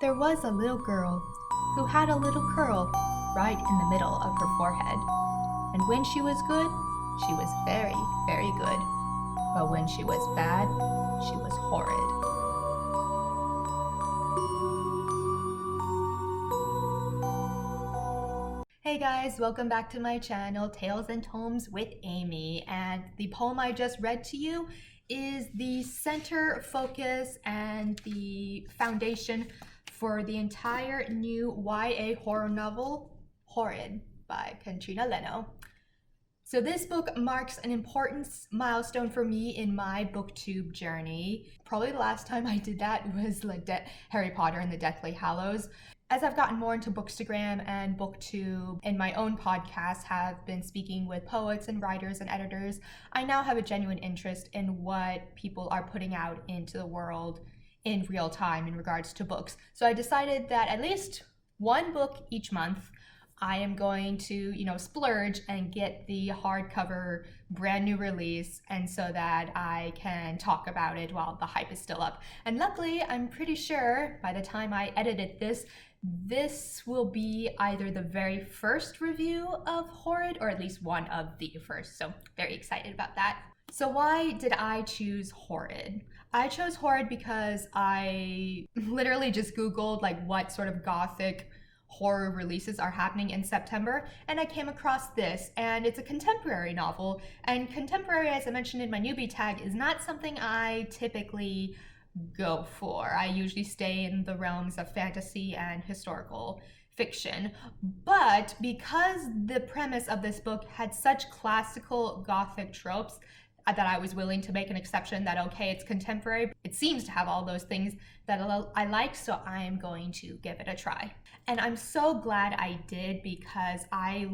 There was a little girl who had a little curl right in the middle of her forehead. And when she was good, she was very, very good. But when she was bad, she was horrid. Hey guys, welcome back to my channel, Tales and Tomes with Amy. And the poem I just read to you is the center focus and the foundation for the entire new YA horror novel, Horrid, by Katrina Leno. So this book marks an important milestone for me in my Booktube journey. Probably the last time I did that was like Harry Potter and the Deathly Hallows. As I've gotten more into Bookstagram and Booktube and my own podcast have been speaking with poets and writers and editors, I now have a genuine interest in what people are putting out into the world in real time in regards to books. So I decided that at least one book each month I am going to, splurge and get the hardcover brand new release, and so that I can talk about it while the hype is still up. And luckily, I'm pretty sure by the time I edited this will be either the very first review of Horrid or at least one of the first. So very excited about that. So why did I choose Horrid? I chose Horrid because I literally just Googled like what sort of gothic horror releases are happening in September, and I came across this, and it's a contemporary novel. And contemporary, as I mentioned in my newbie tag, is not something I typically go for. I usually stay in the realms of fantasy and historical fiction. But because the premise of this book had such classical gothic tropes, that I was willing to make an exception that, okay, it's contemporary. It seems to have all those things that I like, so I am going to give it a try. And I'm so glad I did, because I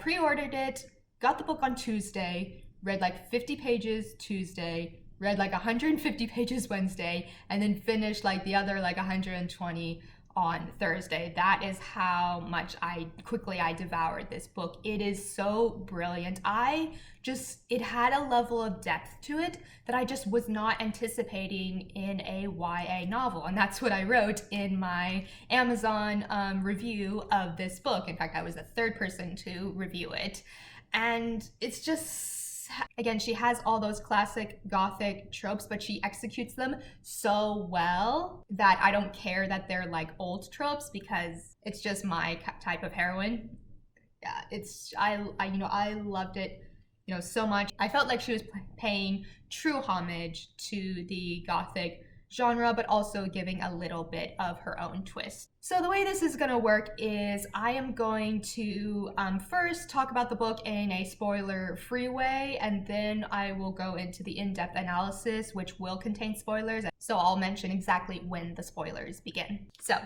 pre-ordered it, got the book on Tuesday, read like 50 pages Tuesday, read like 150 pages Wednesday, and then finished like the other like 120 on Thursday. That is how much quickly I devoured this book. It is so brilliant. It had a level of depth to it that I just was not anticipating in a YA novel. And that's what I wrote in my Amazon review of this book. In fact, I was the third person to review it. And it's just, again, she has all those classic gothic tropes, but she executes them so well that I don't care that they're like old tropes, because it's just my type of heroine. Yeah, I loved it, so much. I felt like she was paying true homage to the gothic genre, but also giving a little bit of her own twist. So the way this is gonna work is I am going to first talk about the book in a spoiler-free way, and then I will go into the in-depth analysis, which will contain spoilers. So I'll mention exactly when the spoilers begin. So,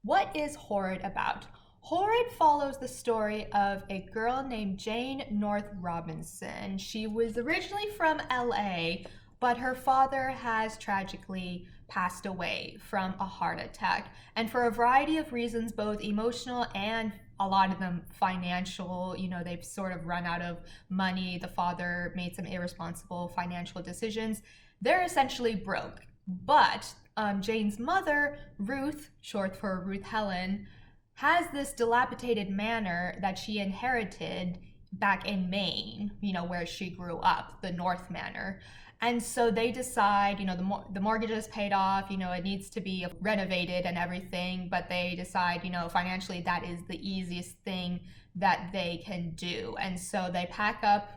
what is Horrid about? Horrid follows the story of a girl named Jane North Robinson. She was originally from LA, but her father has tragically passed away from a heart attack. And for a variety of reasons, both emotional and a lot of them financial, they've sort of run out of money. The father made some irresponsible financial decisions. They're essentially broke. But Jane's mother, Ruth, short for Ruth Helen, has this dilapidated manor that she inherited back in Maine, where she grew up, the North Manor. And so they decide, the mortgage is paid off, it needs to be renovated and everything, but they decide, financially that is the easiest thing that they can do. And so they pack up,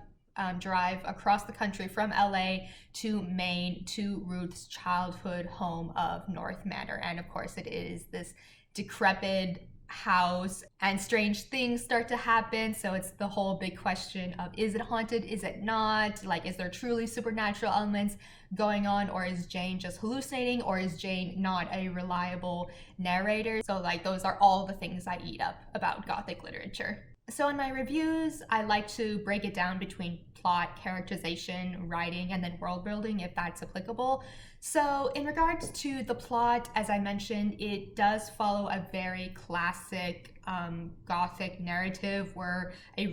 drive across the country from LA to Maine to Ruth's childhood home of North Manor. And of course it is this decrepit house, and strange things start to happen. So it's the whole big question of, is it haunted, is it not, like, is there truly supernatural elements going on, or is Jane just hallucinating, or is Jane not a reliable narrator? So like, those are all the things I eat up about gothic literature. So in my reviews, I like to break it down between plot, characterization, writing, and then world building, if that's applicable. So in regards to the plot, as I mentioned, it does follow a very classic gothic narrative where a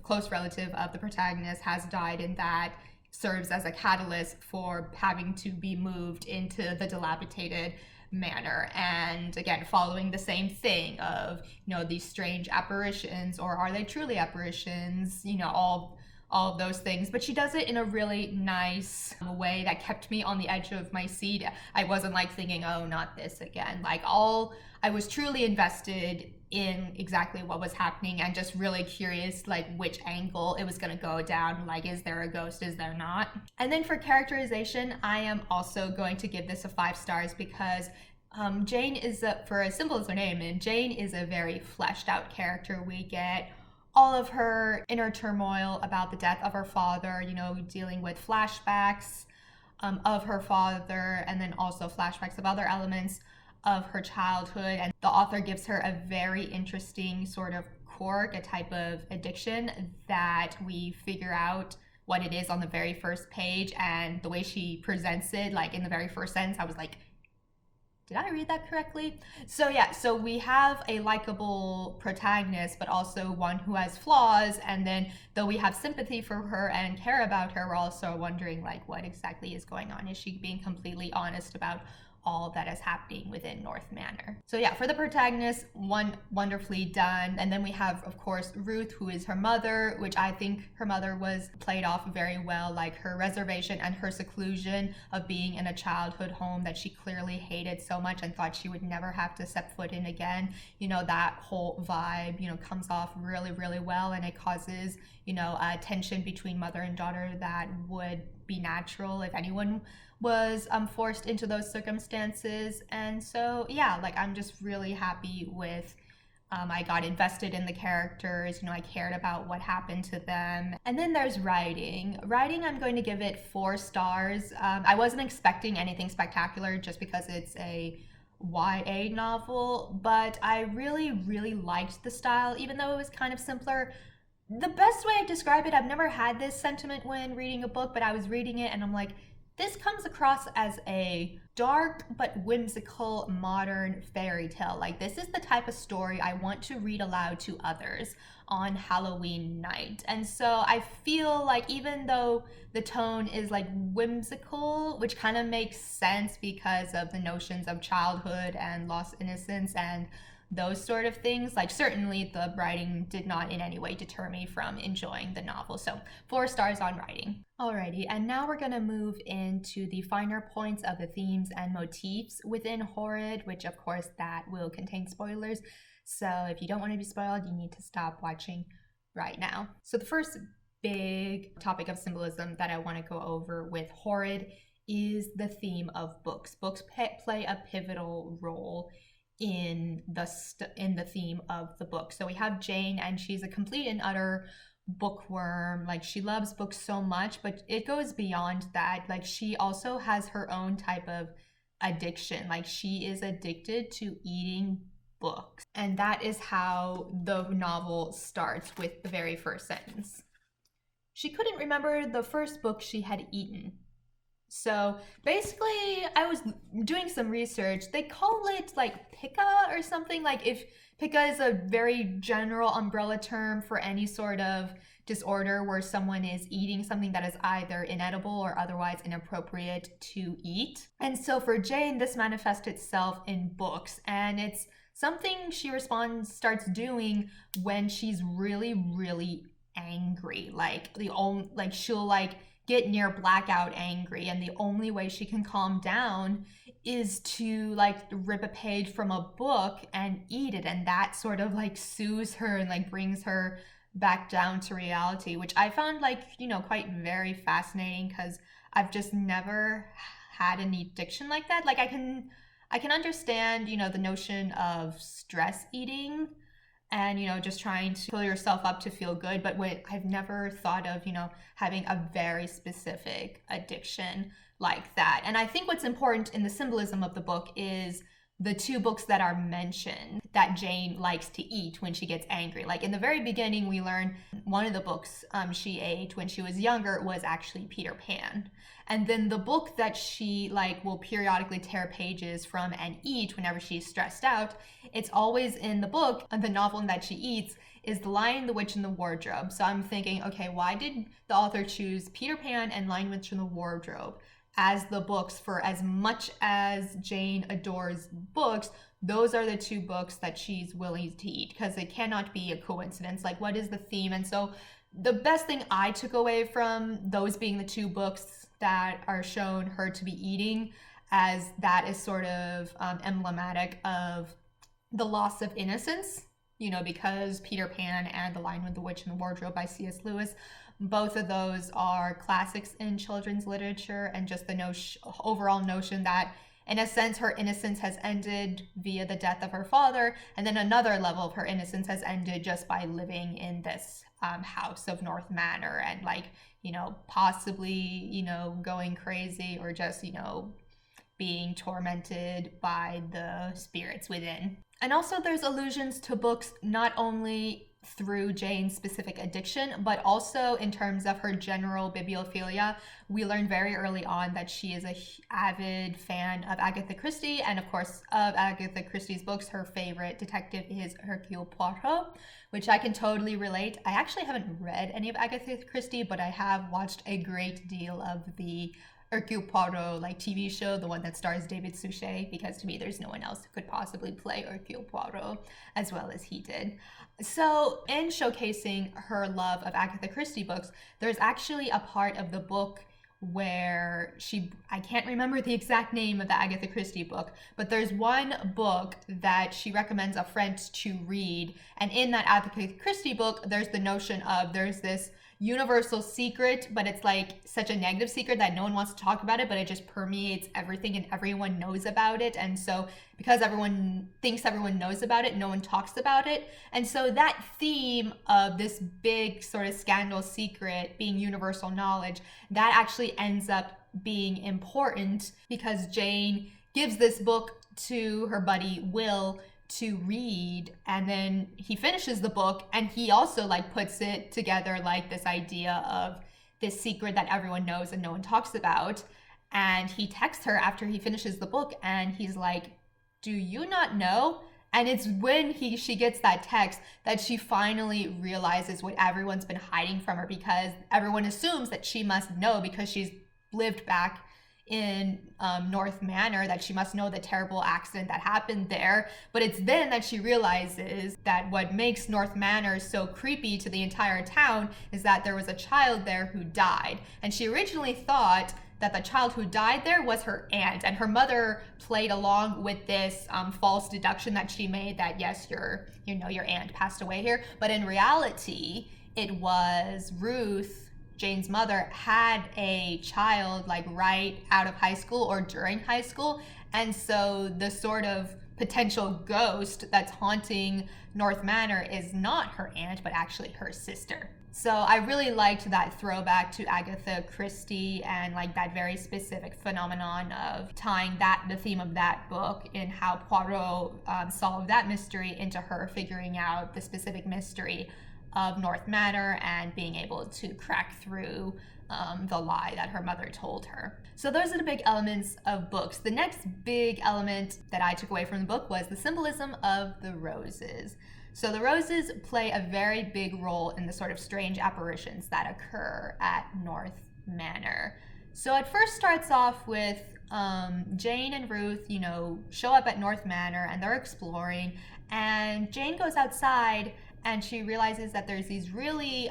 close relative of the protagonist has died, in that serves as a catalyst for having to be moved into the dilapidated manor. And again, following the same thing of, these strange apparitions, or are they truly apparitions, all of those things. But she does it in a really nice way that kept me on the edge of my seat. I wasn't like thinking, oh, not this again. I was truly invested in exactly what was happening and just really curious which angle it was going to go down. Is there a ghost, is there not? And then for characterization, I am also going to give this a 5 stars because Jane is, for as simple as her name, and Jane is a very fleshed out character. We get all of her inner turmoil about the death of her father, dealing with flashbacks of her father, and then also flashbacks of other elements of her childhood. And the author gives her a very interesting sort of quirk, a type of addiction that we figure out what it is on the very first page. And the way she presents it, in the very first sentence, I was like, did I read that correctly? So we have a likable protagonist, but also one who has flaws. And then though we have sympathy for her and care about her, we're also wondering what exactly is going on. Is she being completely honest about all that is happening within North Manor? So for the protagonist, one wonderfully done. And then we have, of course, Ruth, who is her mother, which I think her mother was played off very well, her reservation and her seclusion of being in a childhood home that she clearly hated so much and thought she would never have to step foot in again. That whole vibe, comes off really, really well, and it causes, a tension between mother and daughter that would be natural if anyone was forced into those circumstances. And so I'm just really happy with I got invested in the characters, I cared about what happened to them. And then there's writing. I'm going to give it 4 stars. I wasn't expecting anything spectacular just because it's a YA novel, but I really, really liked the style, even though it was kind of simpler. The best way I describe it, I've never had this sentiment when reading a book, but I was reading it and I'm like, this comes across as a dark but whimsical modern fairy tale. This is the type of story I want to read aloud to others on Halloween night. And so I feel even though the tone is whimsical, which kind of makes sense because of the notions of childhood and lost innocence and those sort of things, certainly the writing did not in any way deter me from enjoying the novel. So 4 stars on writing. Alrighty, and now we're gonna move into the finer points of the themes and motifs within Horrid, which of course that will contain spoilers. So if you don't want to be spoiled, you need to stop watching right now. So the first big topic of symbolism that I want to go over with Horrid is the theme of books. Books play a pivotal role in the theme of the book. So we have Jane, and she's a complete and utter bookworm. She loves books so much, but it goes beyond that. She also has her own type of addiction. She is addicted to eating books. And that is how the novel starts with the very first sentence. She couldn't remember the first book she had eaten. So basically, I was doing some research. They call it pica or something. If pica is a very general umbrella term for any sort of disorder where someone is eating something that is either inedible or otherwise inappropriate to eat. And so for Jane, this manifests itself in books, and it's something she starts doing when she's really, really angry. She'll get near blackout angry, and the only way she can calm down is to rip a page from a book and eat it, and that sort of soothes her and brings her back down to reality, which I found quite very fascinating, because I've just never had an addiction like that. I can understand the notion of stress eating and just trying to fill yourself up to feel good, but I've never thought of having a very specific addiction like that. And I think what's important in the symbolism of the book is the 2 books that are mentioned that Jane likes to eat when she gets angry. In the very beginning, we learn one of the books she ate when she was younger was actually Peter Pan. And then the book that she will periodically tear pages from and eat whenever she's stressed out, it's always in the book, the novel that she eats, is The Lion, the Witch, and the Wardrobe. So I'm thinking, okay, why did the author choose Peter Pan and Lion, Witch, and the Wardrobe as the books? For as much as Jane adores books, those are the two books that she's willing to eat, because it cannot be a coincidence. Like, what is the theme? And so the best thing I took away from those being the two books that are shown her to be eating, as that is sort of emblematic of the loss of innocence, because Peter Pan and The Lion with the Witch and the Wardrobe by C.S. Lewis, both of those are classics in children's literature, and just the overall notion that, in a sense, her innocence has ended via the death of her father, and then another level of her innocence has ended just by living in this house of North Manor, and possibly, going crazy, or just, being tormented by the spirits within. And also there's allusions to books not only through Jane's specific addiction, but also in terms of her general bibliophilia. We learn very early on that she is an avid fan of Agatha Christie, and of course of Agatha Christie's books, her favorite detective is Hercule Poirot, which I can totally relate. I actually haven't read any of Agatha Christie, but I have watched a great deal of the Hercule Poirot TV show, the one that stars David Suchet, because to me there's no one else who could possibly play Hercule Poirot as well as he did. So in showcasing her love of Agatha Christie books, there's actually a part of the book where I can't remember the exact name of the Agatha Christie book, but there's one book that she recommends a friend to read, and in that Agatha Christie book there's the notion of there's this universal secret, but it's such a negative secret that no one wants to talk about it, but it just permeates everything and everyone knows about it. And so because everyone thinks everyone knows about it, no one talks about it. And so that theme of this big sort of scandal secret being universal knowledge, that actually ends up being important, because Jane gives this book to her buddy Will to read, and then he finishes the book, and he also puts it together, this idea of this secret that everyone knows and no one talks about. And he texts her after he finishes the book, and he's like, do you not know? And it's when she gets that text that she finally realizes what everyone's been hiding from her, because everyone assumes that she must know because she's lived back in North Manor, that she must know the terrible accident that happened there. But it's then that she realizes that what makes North Manor so creepy to the entire town is that there was a child there who died. And she originally thought that the child who died there was her aunt, and her mother played along with this false deduction that she made that, yes, your aunt passed away here. But in reality, it was Ruth, Jane's mother, had a child right out of high school or during high school. And so the sort of potential ghost that's haunting North Manor is not her aunt, but actually her sister. So I really liked that throwback to Agatha Christie, and that very specific phenomenon of tying the theme of that book in how Poirot solved that mystery into her figuring out the specific mystery of North Manor and being able to crack through the lie that her mother told her. So those are the big elements of books. The next big element that I took away from the book was the symbolism of the roses. So the roses play a very big role in the sort of strange apparitions that occur at North Manor. So it first starts off with Jane and Ruth, show up at North Manor, and they're exploring, and Jane goes outside and she realizes that there's these really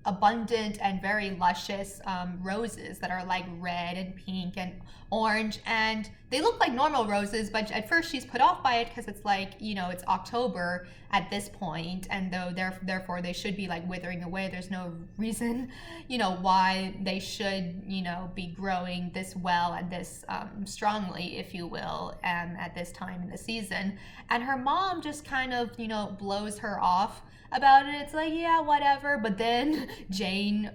abundant and very luscious roses that are red and pink and orange, and they look like normal roses, but at first she's put off by it because it's it's October at this point, and therefore they should be withering away. There's no reason why they should be growing this well and this strongly, if you will, at this time in the season. And her mom just kind of blows her off about it. It's yeah, whatever. But then Jane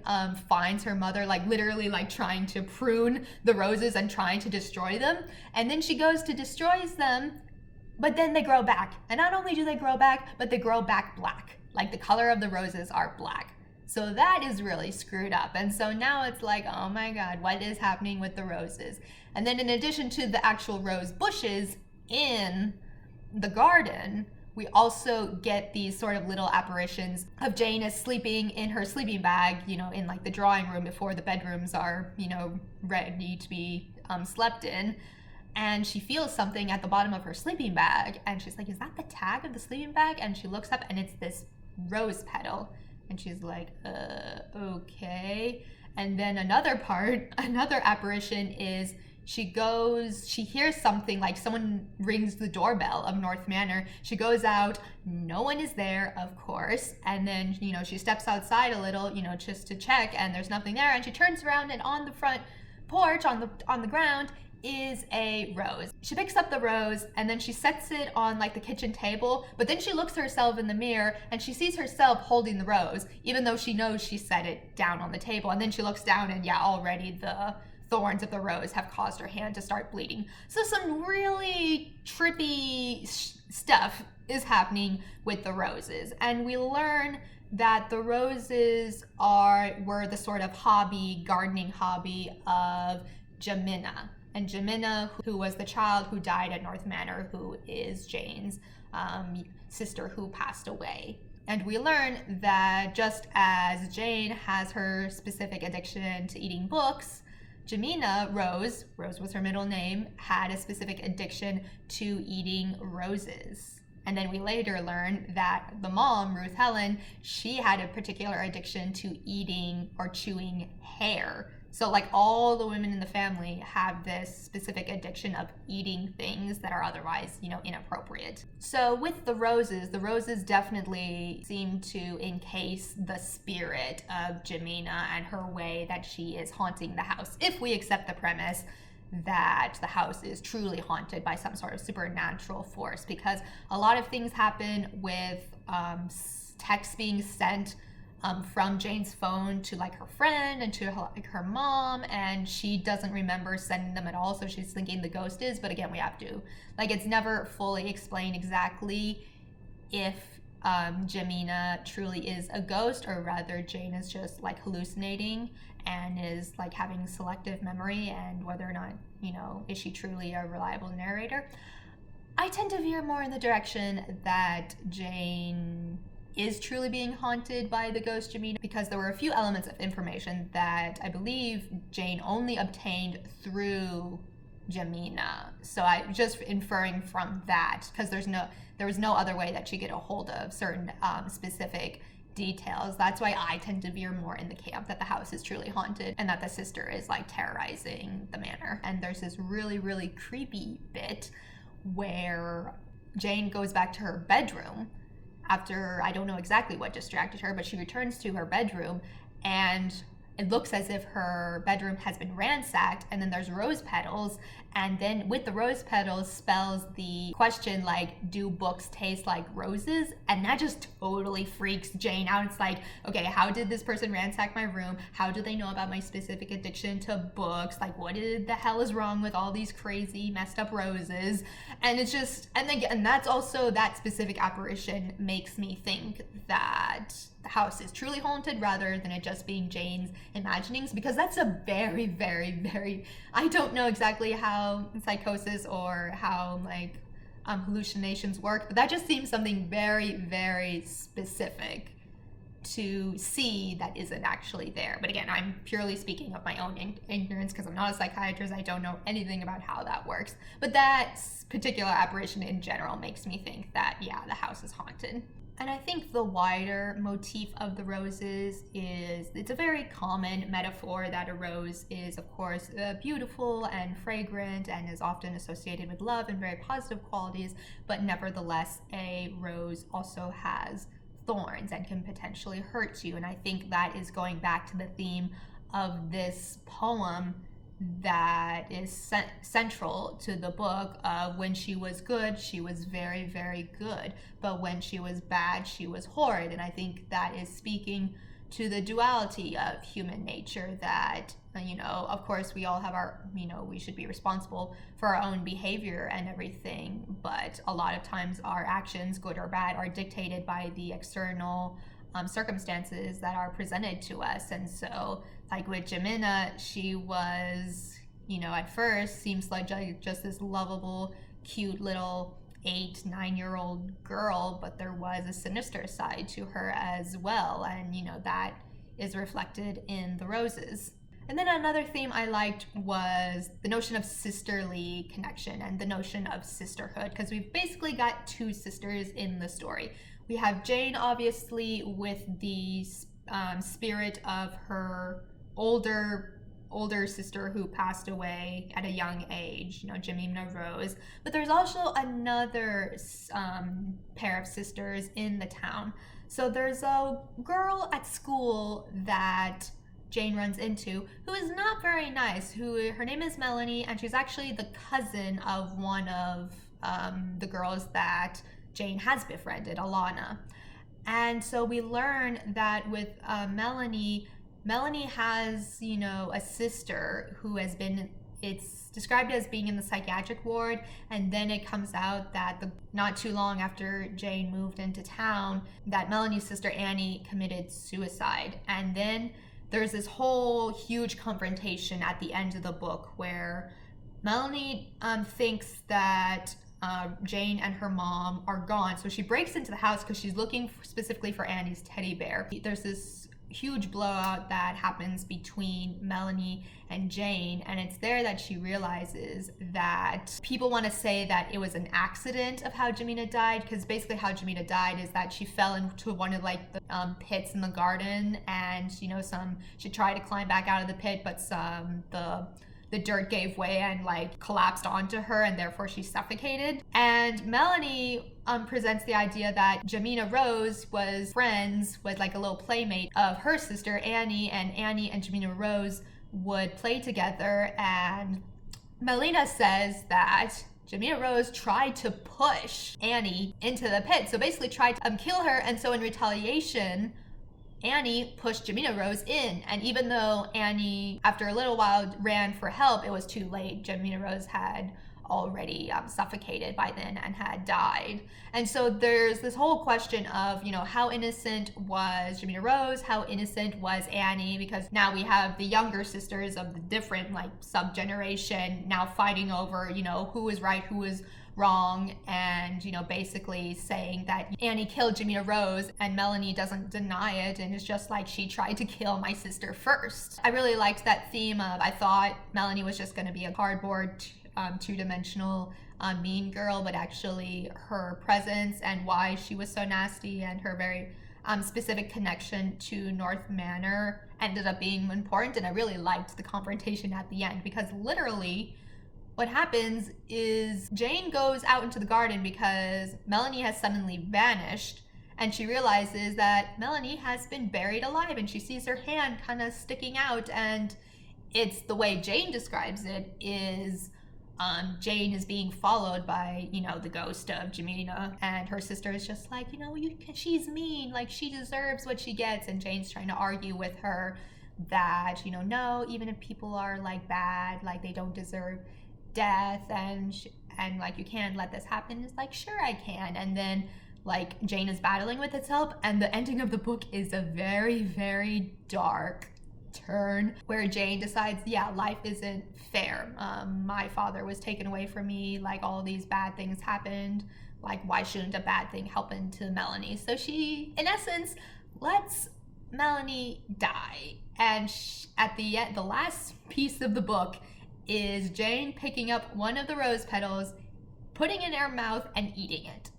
finds her mother literally trying to prune the roses and trying to destroy them, and then she goes to destroy them, but then they grow back. And not only do they grow back, but they grow back black. The color of the roses are black. So that is really screwed up. And so now it's oh my God, what is happening with the roses? And then in addition to the actual rose bushes in the garden, we also get these sort of little apparitions of Jane as sleeping in her sleeping bag, you know, in like the drawing room before the bedrooms are, you know, ready to be slept in. And she feels something at the bottom of her sleeping bag. And she's like, is that the tag of the sleeping bag? And she looks up and it's this rose petal. And she's like, okay. And then another apparition is she hears something, like someone rings the doorbell of North Manor. She goes out, no one is there, of course. And then, you know, she steps outside a little, you know, just to check, and there's nothing there. And she turns around, and on the front porch, on the ground, is a rose. She picks up the rose and then she sets it on like the kitchen table, but then she looks at herself in the mirror and she sees herself holding the rose, even though she knows she set it down on the table. And then she looks down and yeah, already the thorns of the rose have caused her hand to start bleeding. So some really trippy stuff is happening with the roses. And we learn that the roses were the sort of gardening hobby of Jemina. And Jemina, who was the child who died at North Manor, who is Jane's sister who passed away. And we learn that just as Jane has her specific addiction to eating books, Jemina, Rose was her middle name, had a specific addiction to eating roses. And then we later learn that the mom, Ruth Helen, she had a particular addiction to eating or chewing hair. So like all the women in the family have this specific addiction of eating things that are otherwise, you know, inappropriate. So with the roses definitely seem to encase the spirit of Jemina and her way that she is haunting the house, if we accept the premise that the house is truly haunted by some sort of supernatural force, because a lot of things happen with texts being sent from Jane's phone to like her friend and to her mom, and she doesn't remember sending them at all, so she's thinking the ghost is. But again, we have to, like, it's never fully explained exactly if Jemina truly is a ghost, or rather Jane is just like hallucinating and is like having selective memory, and whether or not, you know, is she truly a reliable narrator. I tend to veer more in the direction that Jane is truly being haunted by the ghost Jemina, because there were a few elements of information that I believe Jane only obtained through Jemina. So I just inferring from that, because there was no other way that she could get a hold of certain specific details. That's why I tend to veer more in the camp that the house is truly haunted and that the sister is like terrorizing the manor. And there's this really, really creepy bit where Jane goes back to her bedroom after, I don't know exactly what distracted her, but she returns to her bedroom and it looks as if her bedroom has been ransacked, and then there's rose petals, and then with the rose petals spells the question like, do books taste like roses? And that just totally freaks Jane out. It's like, okay, how did this person ransack my room? How do they know about my specific addiction to books? Like, what the hell is wrong with all these crazy messed up roses? And it's just, and that's also, that specific apparition makes me think that the house is truly haunted rather than it just being Jane's imaginings, because that's a very, very, very, I don't know exactly how psychosis or how like hallucinations work, but that just seems something very, very specific to see that isn't actually there. But again, I'm purely speaking of my own ignorance, because I'm not a psychiatrist. I don't know anything about how that works. But that particular apparition in general makes me think that, yeah, the house is haunted. And I think the wider motif of the roses is, it's a very common metaphor that a rose is, of course, beautiful and fragrant and is often associated with love and very positive qualities, but nevertheless, a rose also has thorns and can potentially hurt you. And I think that is going back to the theme of this poem that is central to the book. When she was good, she was very, very good, but when she was bad, she was horrid. And I think that is speaking to the duality of human nature, that, you know, of course we all have our, you know, we should be responsible for our own behavior and everything, but a lot of times our actions, good or bad, are dictated by the external circumstances that are presented to us. And so like with Jemina, she was, you know, at first seems like just this lovable, cute little 8, 9-year-old girl, but there was a sinister side to her as well. And, that is reflected in the roses. And then another theme I liked was the notion of sisterly connection and the notion of sisterhood, because we've basically got two sisters in the story. We have Jane, obviously, with the spirit of her older sister who passed away at a young age, Jemina Rose. But there's also another pair of sisters in the town. So there's a girl at school that Jane runs into who is not very nice, her name is Melanie, and she's actually the cousin of one of the girls that Jane has befriended, Alana. And so we learn that with Melanie has, a sister who has been, it's described as being in the psychiatric ward, and then it comes out that not too long after Jane moved into town, that Melanie's sister Annie committed suicide. And then there's this whole huge confrontation at the end of the book where Melanie thinks that Jane and her mom are gone. So she breaks into the house because she's looking specifically for Annie's teddy bear. There's this huge blowout that happens between Melanie and Jane, and it's there that she realizes that people want to say that it was an accident of how Jemina died, because basically how Jemina died is that she fell into one of the pits in the garden, and she tried to climb back out of the pit, but the dirt gave way and collapsed onto her, and therefore she suffocated. And Melanie presents the idea that Jemina Rose was friends with a little playmate of her sister Annie, and Annie and Jemina Rose would play together. And Melina says that Jemina Rose tried to push Annie into the pit, so basically tried to kill her. And so in retaliation, Annie pushed Jemina Rose in, and even though Annie, after a little while, ran for help, it was too late. Jemina Rose had already suffocated by then and had died. And so there's this whole question of, how innocent was Jemina Rose? How innocent was Annie? Because now we have the younger sisters of the different sub-generation now fighting over, who was right, who was wrong, and basically saying that Annie killed Jemina Rose, and Melanie doesn't deny it, and it's just she tried to kill my sister first. I really liked that theme of, I thought Melanie was just going to be a cardboard two-dimensional mean girl, but actually her presence and why she was so nasty and her very specific connection to North Manor ended up being important. And I really liked the confrontation at the end, because literally what happens is Jane goes out into the garden because Melanie has suddenly vanished, and she realizes that Melanie has been buried alive, and she sees her hand kind of sticking out, and it's the way Jane describes it is Jane is being followed by, the ghost of Jemina, and her sister is just she's mean, she deserves what she gets, and Jane's trying to argue with her that, no, even if people are bad, they don't deserve death, and you can't let this happen. It's sure I can. And then Jane is battling with itself, and the ending of the book is a very, very dark turn where Jane decides, life isn't fair. My father was taken away from me, all these bad things happened, why shouldn't a bad thing happen to Melanie? So she, in essence, lets Melanie die. And at the end, the last piece of the book is Jane picking up one of the rose petals, putting it in her mouth and eating it,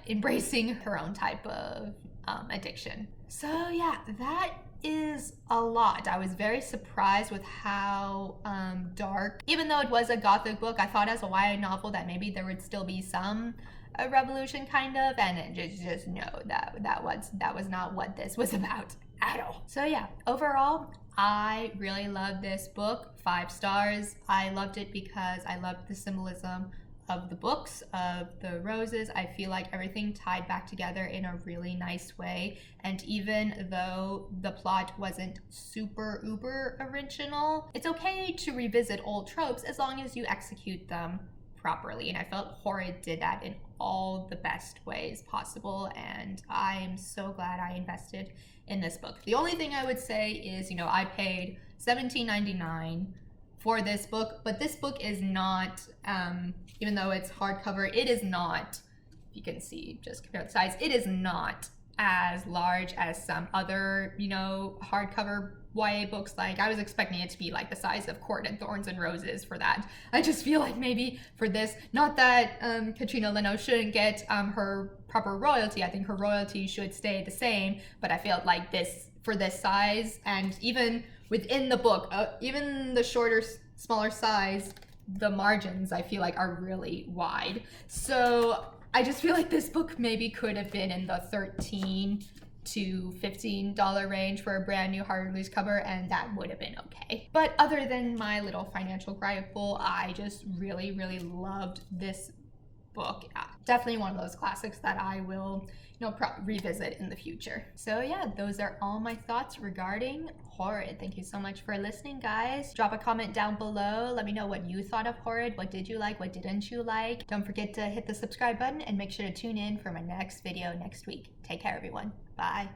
embracing her own type of addiction. So yeah, that is a lot. I was very surprised with how dark, even though it was a gothic book, I thought as a YA novel that maybe there would still be some revolution kind of, and it just no, that was not what this was about at all. So yeah, overall, I really loved this book. 5 stars. I loved it because I loved the symbolism of the books, of the roses. I feel like everything tied back together in a really nice way. And even though the plot wasn't super uber original, it's okay to revisit old tropes as long as you execute them properly. And I felt Horrid did that in all the best ways possible, and I'm so glad I invested in this book. The only thing I would say is, I paid $17.99 for this book, but this book is not, even though it's hardcover, it is not, if you can see, just compare the size, it is not as large as some other, you know, hardcover YA books. Like, I was expecting it to be like the size of Court and Thorns and Roses for that. I just feel like maybe for this, not that Katrina Leno shouldn't get her proper royalty. I think her royalty should stay the same, but I feel like this, for this size, and even within the book, even the shorter, smaller size, the margins I feel like are really wide. So I just feel like this book maybe could have been in the $13 to $15 range for a brand new hard release cover, and that would have been okay. But other than my little financial gripple, I just really, really loved this book. Yeah, definitely one of those classics that I will, you know, revisit in the future. So yeah, those are all my thoughts regarding Horrid. Thank you so much for listening, guys. Drop a comment down below. Let me know what you thought of Horrid. What did you like? What didn't you like? Don't forget to hit the subscribe button and make sure to tune in for my next video next week. Take care, everyone. Bye.